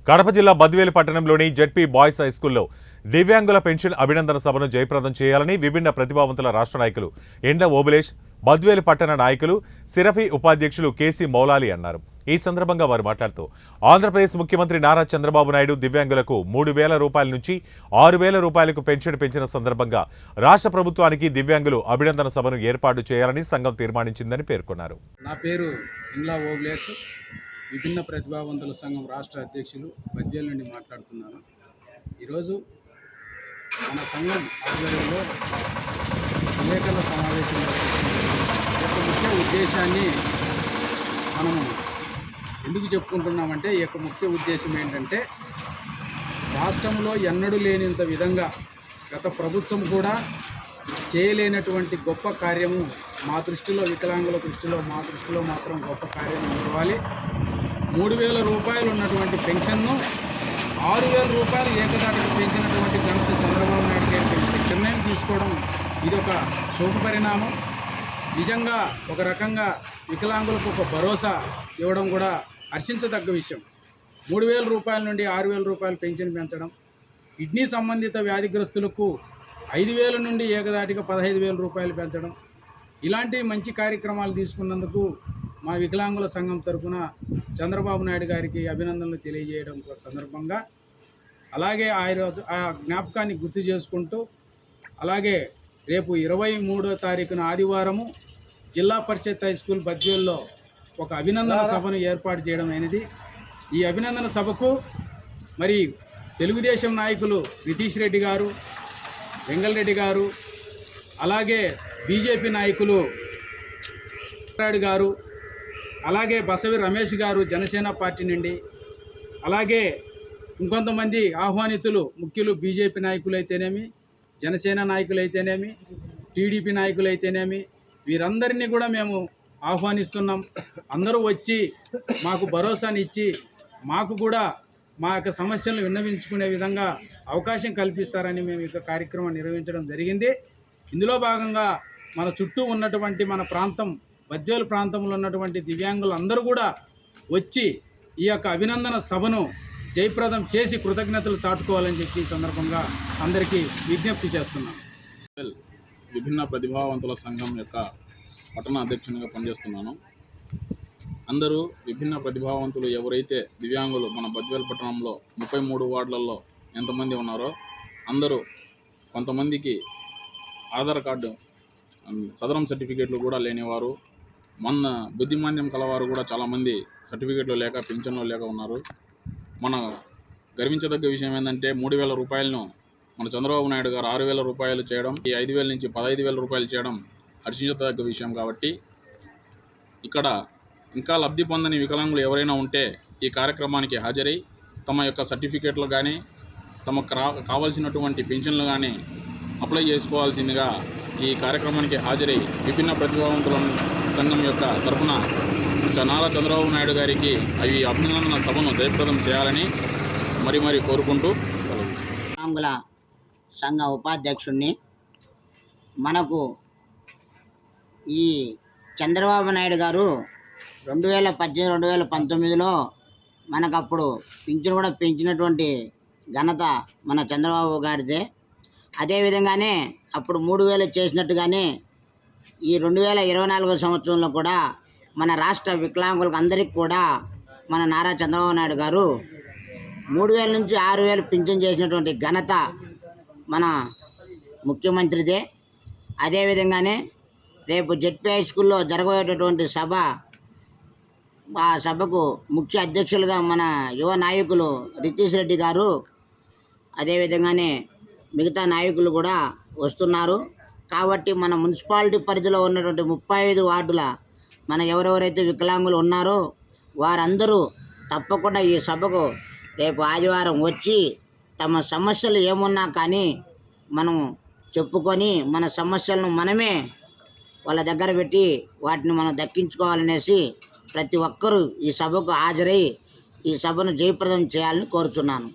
కడప జిల్లా బద్వేలు పట్టణంలోని ZP boys high స్కూల్లో దివ్యాంగుల పెన్షన్ అభినందన సభను జయప్రదం చేయాలని విభిన్న ప్రతిభావంతుల రాష్ట్ర నాయకులు ఎండ ఓబులేష్, బద్వేలు పట్టణ నాయకులు సిరఫీ ఉపాధ్యక్షులు కేసీ మౌలాలి అన్నారు. ఈ సందర్భంగా వారు మాట్లాడుతూ ఆంధ్రప్రదేశ్ ముఖ్యమంత్రి నారా చంద్రబాబు నాయుడు దివ్యాంగులకు 3,000 రూపాయల నుంచి 6,000 రూపాయలకు పెన్షన్ పెంచిన సందర్భంగా రాష్ట్ర ప్రభుత్వానికి దివ్యాంగులు అభినందన సభను ఏర్పాటు చేయాలని సంఘం తీర్మానించిందని పేర్కొన్నారు. నా పేరు ఎండ ఓబులేష్, విభిన్న ప్రతిభావంతుల సంఘం రాష్ట్ర అధ్యక్షులు బద్వేలు నుండి మాట్లాడుతున్నాను. ఈరోజు మన సంఘం ఆధ్వర్యంలో విలేకరుల సమావేశం యొక్క ముఖ్య ఉద్దేశాన్ని మనము ఎందుకు చెప్పుకుంటున్నామంటే, ఈ యొక్క ముఖ్య ఉద్దేశం ఏంటంటే, రాష్ట్రంలో ఎన్నడూ లేనంత విధంగా గత ప్రభుత్వం కూడా చేయలేనటువంటి గొప్ప కార్యము మా దృష్టిలో, వికలాంగుల దృష్టిలో, మా దృష్టిలో మాత్రం గొప్ప కార్యం ఇవ్వాలి. 3,000 రూపాయలు ఉన్నటువంటి పెన్షన్ను 6,000 రూపాయలు ఏకదాటికి పెంచినటువంటి ఘనత చంద్రబాబు నాయుడు గారికి నిర్ణయం తీసుకోవడం ఇది ఒక శుభ పరిణామం. నిజంగా ఒక రకంగా వికలాంగులకు ఒక భరోసా ఇవ్వడం కూడా హర్షించదగ్గ విషయం. 3,000 రూపాయల నుండి 6,000 రూపాయలు పెన్షన్ పెంచడం, కిడ్నీ సంబంధిత వ్యాధిగ్రస్తులకు 5,000 నుండి ఏకదాటిగా 15,000 రూపాయలు పెంచడం, ఇలాంటి మంచి కార్యక్రమాలు తీసుకున్నందుకు మా వికలాంగుల సంఘం తరఫున చంద్రబాబు నాయుడు గారికి అభినందనలు తెలియజేయడం సందర్భంగా, అలాగే ఆ జ్ఞాపకాన్ని గుర్తు చేసుకుంటూ, అలాగే రేపు 23వ తారీఖున ఆదివారము జిల్లా పరిషత్ హై స్కూల్ బద్వేల్లో ఒక అభినందన సభను ఏర్పాటు చేయడం అయినది. ఈ అభినందన సభకు మరి తెలుగుదేశం నాయకులు నితీష్ రెడ్డి గారు, వెంగళరెడ్డి గారు, అలాగే బీజేపీ నాయకులు గారు, అలాగే బసవి రమేష్ గారు జనసేన పార్టీ నుండి, అలాగే ఇంకొంతమంది ఆహ్వానితులు ముఖ్యులు బీజేపీ నాయకులు అయితేనేమి, జనసేన నాయకులు అయితేనేమి, టీడీపీ నాయకులు అయితేనేమి, వీరందరినీ కూడా మేము ఆహ్వానిస్తున్నాం. అందరూ వచ్చి మాకు భరోసాని ఇచ్చి మాకు కూడా మా యొక్క సమస్యలను విన్నవించుకునే విధంగా అవకాశం కల్పిస్తారని మేము ఈ కార్యక్రమం నిర్వహించడం జరిగింది. ఇందులో భాగంగా మన చుట్టూ ఉన్నటువంటి మన ప్రాంతం బద్వేలు ప్రాంతంలో ఉన్నటువంటి దివ్యాంగులు అందరూ కూడా వచ్చి ఈ యొక్క అభినందన సభను జయప్రదం చేసి కృతజ్ఞతలు చాటుకోవాలని చెప్పి ఈ సందర్భంగా అందరికీ విజ్ఞప్తి చేస్తున్నాం. విభిన్న ప్రతిభావంతుల సంఘం యొక్క పట్టణ అధ్యక్షునిగా పనిచేస్తున్నాను. అందరూ విభిన్న ప్రతిభావంతులు ఎవరైతే దివ్యాంగులు మన బద్వేలు పట్టణంలో 33 వార్డులలో ఎంతమంది ఉన్నారో అందరూ, కొంతమందికి ఆధార్ కార్డు సదరం సర్టిఫికేట్లు కూడా లేనివారు, మన బుద్ధిమాంద్యం కలవారు కూడా చాలామంది సర్టిఫికేట్లు లేక పింఛన్లు లేక ఉన్నారు. మన గర్వించదగ్గ విషయం ఏంటంటే 3,000 రూపాయలను మన చంద్రబాబు నాయుడు గారు 6,000 రూపాయలు చేయడం, ఈ 5,000 నుంచి 15,000 రూపాయలు చేయడం హర్షించదగ్గ విషయం. కాబట్టి ఇక్కడ ఇంకా లబ్ధి పొందని వికలాంగులు ఎవరైనా ఉంటే ఈ కార్యక్రమానికి హాజరై తమ యొక్క సర్టిఫికేట్లు కానీ తమకు కావాల్సినటువంటి పెన్షన్లు కానీ అప్లై చేసుకోవాల్సిందిగా ఈ కార్యక్రమానికి హాజరై విభిన్న ప్రతిభావంతుల సంఘం యొక్క తరఫున నారా చంద్రబాబు నాయుడు గారికి అవి అభినందన సభను జయప్రదం చేయాలని మరి కోరుకుంటూ వికలాంగుల సంఘ ఉపాధ్యక్షుడిని. మనకు ఈ చంద్రబాబు నాయుడు గారు 2018-2019లో మనకు అప్పుడు పింఛను కూడా పెంచినటువంటి ఘనత మన చంద్రబాబు గారిదే. అదేవిధంగానే అప్పుడు 3,000 చేసినట్టుగానే ఈ 2024 సంవత్సరంలో కూడా మన రాష్ట్ర వికలాంగులకు అందరికీ కూడా మన నారా చంద్రబాబు నాయుడు గారు 3,000 నుంచి 6,000 పింఛన్ చేసినటువంటి ఘనత మన ముఖ్యమంత్రిదే. అదేవిధంగానే రేపు జెడ్పీ హై స్కూల్లో జరగబోయేటటువంటి సభ, ఆ సభకు ముఖ్య అధ్యక్షులుగా మన యువ నాయకులు నితీష్ రెడ్డి గారు, అదేవిధంగానే మిగతా నాయకులు కూడా వస్తున్నారు. కాబట్టి మన మున్సిపాలిటీ పరిధిలో ఉన్నటువంటి 35 వార్డుల మన ఎవరెవరైతే వికలాంగులు ఉన్నారో వారందరూ తప్పకుండా ఈ సభకు రేపు ఆదివారం వచ్చి తమ సమస్యలు ఏమున్నా కానీ మనం చెప్పుకొని మన సమస్యలను మనమే వాళ్ళ దగ్గర పెట్టి వాటిని మనం దక్కించుకోవాలనేసి ప్రతి ఒక్కరూ ఈ సభకు హాజరై ఈ సభను జయప్రదం చేయాలని కోరుచున్నాను.